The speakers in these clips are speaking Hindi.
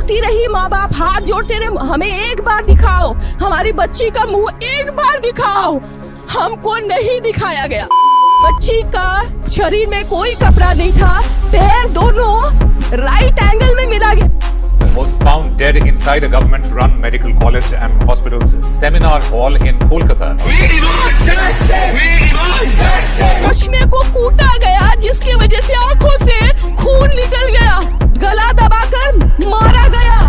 रोती रही, माँ बाप हाथ जोड़ते रहे, हमें एक बार दिखाओ, हमारी बच्ची का मुंह एक बार दिखाओ। हमको नहीं दिखाया गया। बच्ची का शरीर में कोई कपड़ा नहीं था, पैर दोनों राइट एंगल में मिला गया। Was found dead inside a government-run medical college and hospital's seminar hall in Kolkata. चश्मे को कूटा गया, जिसकी वजह से आंखों से खून निकल गया, गला दबाकर मारा गया।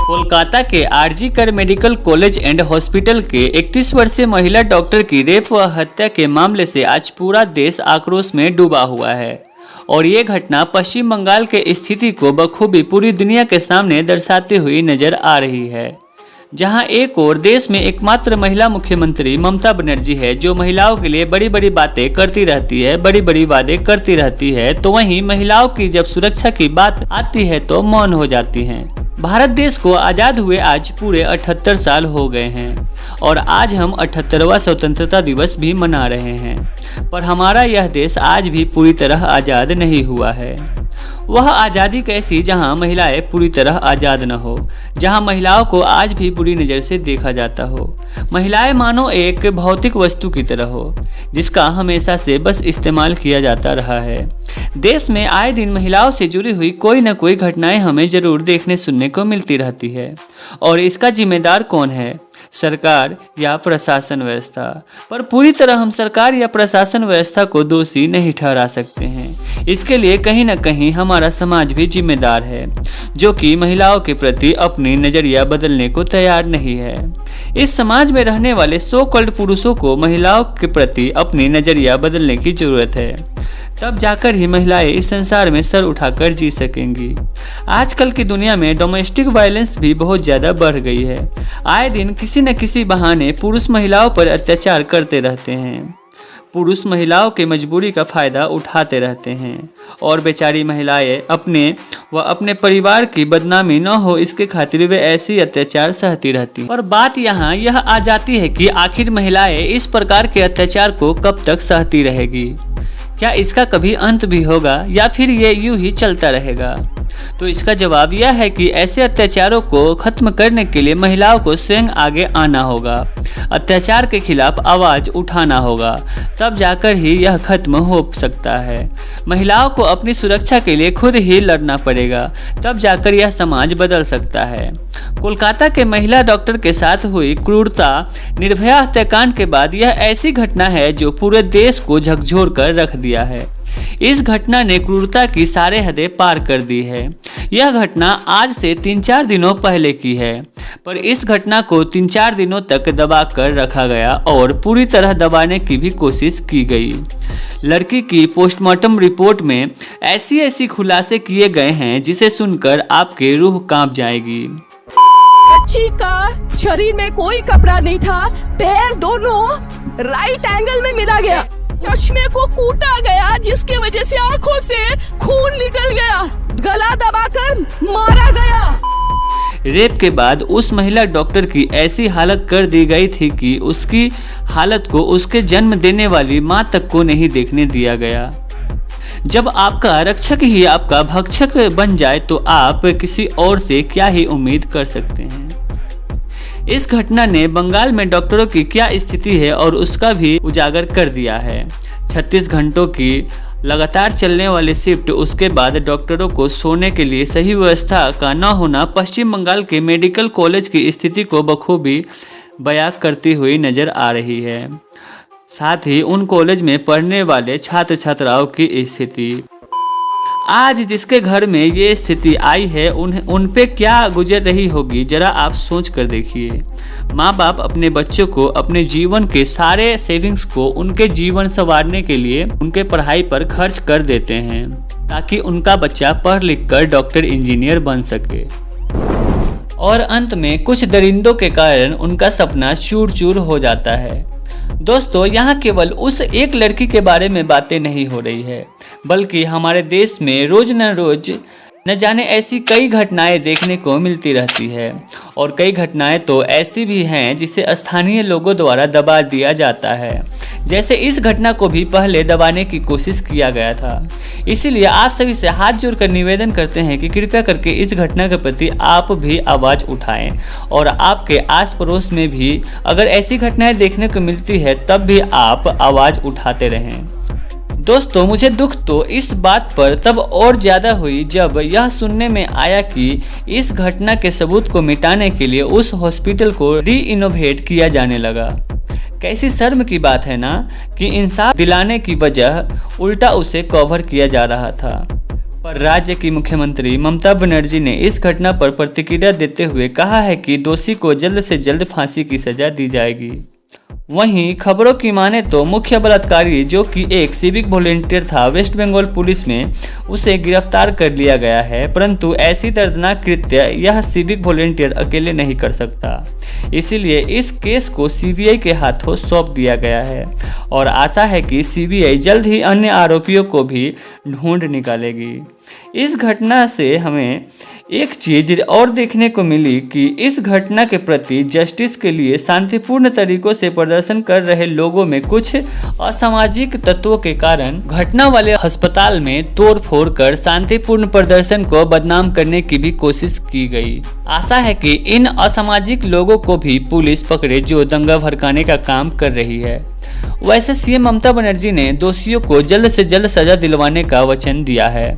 कोलकाता के आरजी कर मेडिकल कॉलेज एंड हॉस्पिटल के 31 वर्षीय महिला डॉक्टर की रेप व हत्या के मामले से आज पूरा देश आक्रोश में डूबा हुआ है और ये घटना पश्चिम बंगाल के स्थिति को बखूबी पूरी दुनिया के सामने दर्शाती हुई नजर आ रही है। जहां एक और देश में एकमात्र महिला मुख्यमंत्री ममता बनर्जी है जो महिलाओं के लिए बड़ी बड़ी बातें करती रहती है, बड़ी बड़ी वादे करती रहती है, तो वहीं महिलाओं की जब सुरक्षा की बात आती है तो मौन हो जाती हैं। भारत देश को आज़ाद हुए आज पूरे 78 साल हो गए हैं और आज हम 78वां स्वतंत्रता दिवस भी मना रहे हैं, पर हमारा यह देश आज भी पूरी तरह आज़ाद नहीं हुआ है। वह आज़ादी कैसी जहां महिलाएं पूरी तरह आज़ाद न हो, जहां महिलाओं को आज भी बुरी नज़र से देखा जाता हो। महिलाएं मानो एक भौतिक वस्तु की तरह हो जिसका हमेशा से बस इस्तेमाल किया जाता रहा है। देश में आए दिन महिलाओं से जुड़ी हुई कोई न कोई घटनाएं हमें जरूर देखने सुनने को मिलती रहती है और इसका जिम्मेदार कौन है, सरकार या प्रशासन व्यवस्था। पर पूरी तरह हम सरकार या प्रशासन व्यवस्था को दोषी नहीं ठहरा सकते हैं। इसके लिए कहीं न कहीं हमारा समाज भी जिम्मेदार है जो कि महिलाओं के प्रति अपनी नजरिया बदलने को तैयार नहीं है। इस समाज में रहने वाले सो कॉल्ड पुरुषों को महिलाओं के प्रति अपनी नजरिया बदलने की जरूरत है, तब जाकर ही महिलाएं इस संसार में सर उठाकर जी सकेंगी। आजकल की दुनिया में डोमेस्टिक वायलेंस भी बहुत ज़्यादा बढ़ गई है। आए दिन किसी न किसी बहाने पुरुष महिलाओं पर अत्याचार करते रहते हैं। पुरुष महिलाओं की मजबूरी का फ़ायदा उठाते रहते हैं और बेचारी महिलाएं अपने परिवार की बदनामी न हो इसके खातिर वे ऐसी अत्याचार सहती रहती। और बात यहाँ यह आ जाती है कि आखिर महिलाएं इस प्रकार के अत्याचार को कब तक सहती रहेगी? क्या इसका कभी अंत भी होगा या फिर ये यूं ही चलता रहेगा? तो इसका जवाब यह है कि ऐसे अत्याचारों को खत्म करने के लिए महिलाओं को स्वयं आगे आना होगा, अत्याचार के खिलाफ आवाज उठाना होगा, तब जाकर ही यह खत्म हो सकता है। महिलाओं को अपनी सुरक्षा के लिए खुद ही लड़ना पड़ेगा, तब जाकर यह समाज बदल सकता है। कोलकाता के महिला डॉक्टर के साथ हुई क्रूरता निर्भया हत्याकांड के बाद यह ऐसी घटना है जो पूरे देश को झकझोर कर रख दिया है। इस घटना ने क्रूरता की सारे हदें पार कर दी है। यह घटना आज से 3-4 दिनों पहले की है, पर इस घटना को 3-4 दिनों तक दबा कर रखा गया और पूरी तरह दबाने की भी कोशिश की गई। लड़की की पोस्टमार्टम रिपोर्ट में ऐसी खुलासे किए गए हैं जिसे सुनकर आपके रूह कांप जाएगी। बच्ची का शरीर में कोई कपड़ा नहीं था, पैर दोनों राइट एंगल में मिला गया, चश्मे को कूटा गया, जिसकी वजह से आंखों से खून निकल गया, गला दबाकर मारा गया। रेप के बाद उस महिला डॉक्टर की ऐसी हालत कर दी गई थी कि उसकी हालत को उसके जन्म देने वाली मां तक को नहीं देखने दिया गया। जब आपका रक्षक ही आपका भक्षक बन जाए तो आप किसी और से क्या ही उम्मीद कर सकते हैं। इस घटना ने बंगाल में डॉक्टरों की क्या स्थिति है और उसका भी उजागर कर दिया है। 36 घंटों की लगातार चलने वाली शिफ्ट, उसके बाद डॉक्टरों को सोने के लिए सही व्यवस्था का न होना पश्चिम बंगाल के मेडिकल कॉलेज की स्थिति को बखूबी बयां करती हुई नजर आ रही है। साथ ही उन कॉलेज में पढ़ने वाले छात्र छात्राओं की स्थिति, आज जिसके घर में ये स्थिति आई है उन पे क्या गुजर रही होगी, जरा आप सोच कर देखिए। माँ बाप अपने बच्चों को अपने जीवन के सारे सेविंग्स को उनके जीवन संवारने के लिए उनके पढ़ाई पर खर्च कर देते हैं ताकि उनका बच्चा पढ़ लिख कर डॉक्टर इंजीनियर बन सके, और अंत में कुछ दरिंदों के कारण उनका सपना चूर चूर हो जाता है। दोस्तों, यहाँ केवल उस एक लड़की के बारे में बातें नहीं हो रही है, बल्कि हमारे देश में रोज न रोज न जाने ऐसी कई घटनाएं देखने को मिलती रहती है और कई घटनाएं तो ऐसी भी हैं जिसे स्थानीय लोगों द्वारा दबा दिया जाता है। जैसे इस घटना को भी पहले दबाने की कोशिश किया गया था। इसीलिए आप सभी से हाथ जोड़कर निवेदन करते हैं कि कृपया करके इस घटना के प्रति आप भी आवाज़ उठाएं और आपके आस पड़ोस में भी अगर ऐसी घटनाएं देखने को मिलती है तब भी आप आवाज़ उठाते रहें। दोस्तों, मुझे दुख तो इस बात पर तब और ज़्यादा हुई जब यह सुनने में आया कि इस घटना के सबूत को मिटाने के लिए उस हॉस्पिटल को रीइनोवेट किया जाने लगा। कैसी शर्म की बात है ना कि इंसाफ दिलाने की वजह उल्टा उसे कवर किया जा रहा था। पर राज्य की मुख्यमंत्री ममता बनर्जी ने इस घटना पर प्रतिक्रिया देते हुए कहा है कि दोषी को जल्द से जल्द फांसी की सजा दी जाएगी। वहीं खबरों की माने तो मुख्य बलात्कारी जो कि एक सिविक वॉलंटियर था, वेस्ट बंगाल पुलिस में उसे गिरफ्तार कर लिया गया है। परंतु ऐसी दर्दनाक कृत्य यह सिविक वॉलंटियर अकेले नहीं कर सकता, इसीलिए इस केस को सीबीआई के हाथों सौंप दिया गया है और आशा है कि सीबीआई जल्द ही अन्य आरोपियों को भी ढूंढ निकालेगी। इस घटना से हमें एक चीज और देखने को मिली कि इस घटना के प्रति जस्टिस के लिए शांतिपूर्ण तरीकों से प्रदर्शन कर रहे लोगों में कुछ असामाजिक तत्वों के कारण घटना वाले अस्पताल में तोड़फोड़ कर शांतिपूर्ण प्रदर्शन को बदनाम करने की भी कोशिश की गई। आशा है कि इन असामाजिक लोगों को भी पुलिस पकड़े जो दंगा भड़काने का काम कर रही है। वैसे सीएम ममता बनर्जी ने दोषियों को जल्द से जल्द सजा दिलवाने का वचन दिया है।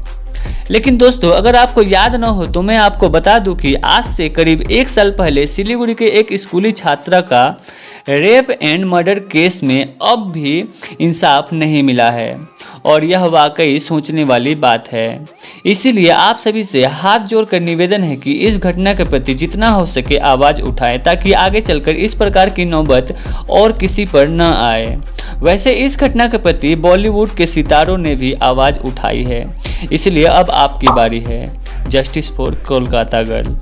लेकिन दोस्तों, अगर आपको याद न हो तो मैं आपको बता दूं कि आज से करीब 1 साल पहले सिलीगुड़ी के एक स्कूली छात्रा का रेप एंड मर्डर केस में अब भी इंसाफ नहीं मिला है और यह वाकई सोचने वाली बात है। इसीलिए आप सभी से हाथ जोड़कर निवेदन है कि इस घटना के प्रति जितना हो सके आवाज़ उठाएं ताकि आगे चलकर इस प्रकार की नौबत और किसी पर न आए। वैसे इस घटना के प्रति बॉलीवुड के सितारों ने भी आवाज़ उठाई है, इसलिए अब आपकी बारी है। Justice for Kolkata girl.